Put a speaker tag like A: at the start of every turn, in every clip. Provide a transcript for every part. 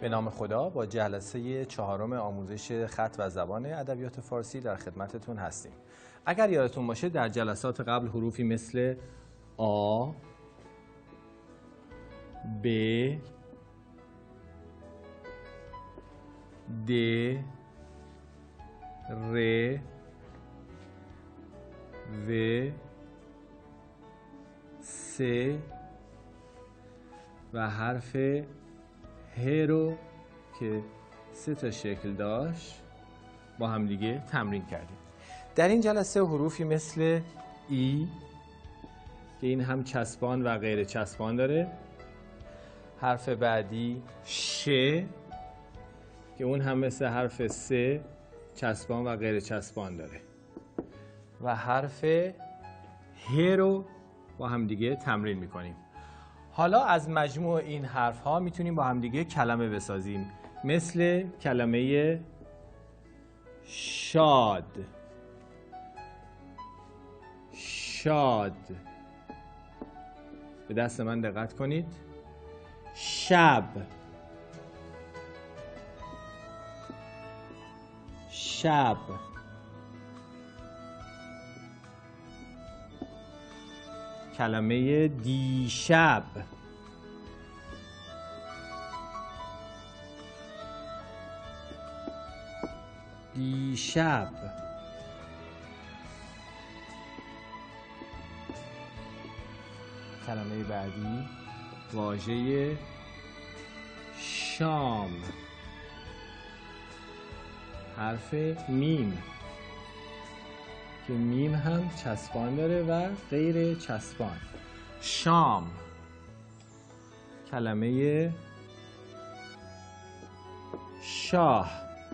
A: به نام خدا، با جلسه 4 آموزش خط و زبان ادبیات فارسی در خدمتتون هستیم. اگر یادتون باشه در جلسات قبل حروفی مثل آ، ب، د، ر، و، س و حرف ه رو که 3 تا شکل داشت با هم دیگه تمرین کردیم. در این جلسه حروفی مثل ای که این هم چسبان و غیر چسبان داره، حرف بعدی ش که اون هم مثل حرف س چسبان و غیر چسبان داره و حرف ه رو با هم دیگه تمرین میکنیم. حالا از مجموع این حرف ها میتونیم با هم دیگه کلمه بسازیم، مثل کلمه شاد. شاد. به دست من دقت کنید. شب. شب. کلمه دیشب. دیشب. کلمه بعدی واژه شام، حرف میم که میم هم چسبان داره و غیر چسبان. شام. کلمه شاه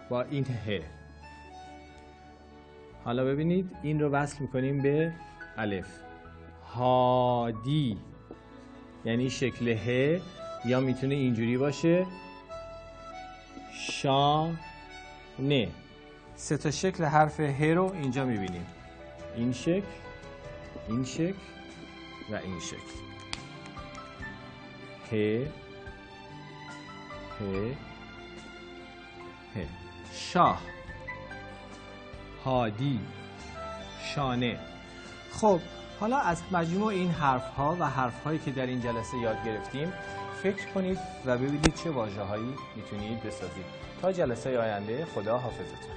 A: با این ه. حالا ببینید این رو وصل میکنیم به الف. هادی یعنی شکل ه، یا میتونه اینجوری باشه شانه. 3 تا شکل حرف ه رو اینجا میبینیم، این شکل، این شکل و این شکل. ه، ه، ه. شاه، هادی، شانه. خب حالا از مجموع این حرف ها و حرف هایی که در این جلسه یاد گرفتیم فکر کنید و ببینید چه واژه هایی میتونید بسازید. تا جلسه آینده، خدا حافظتون.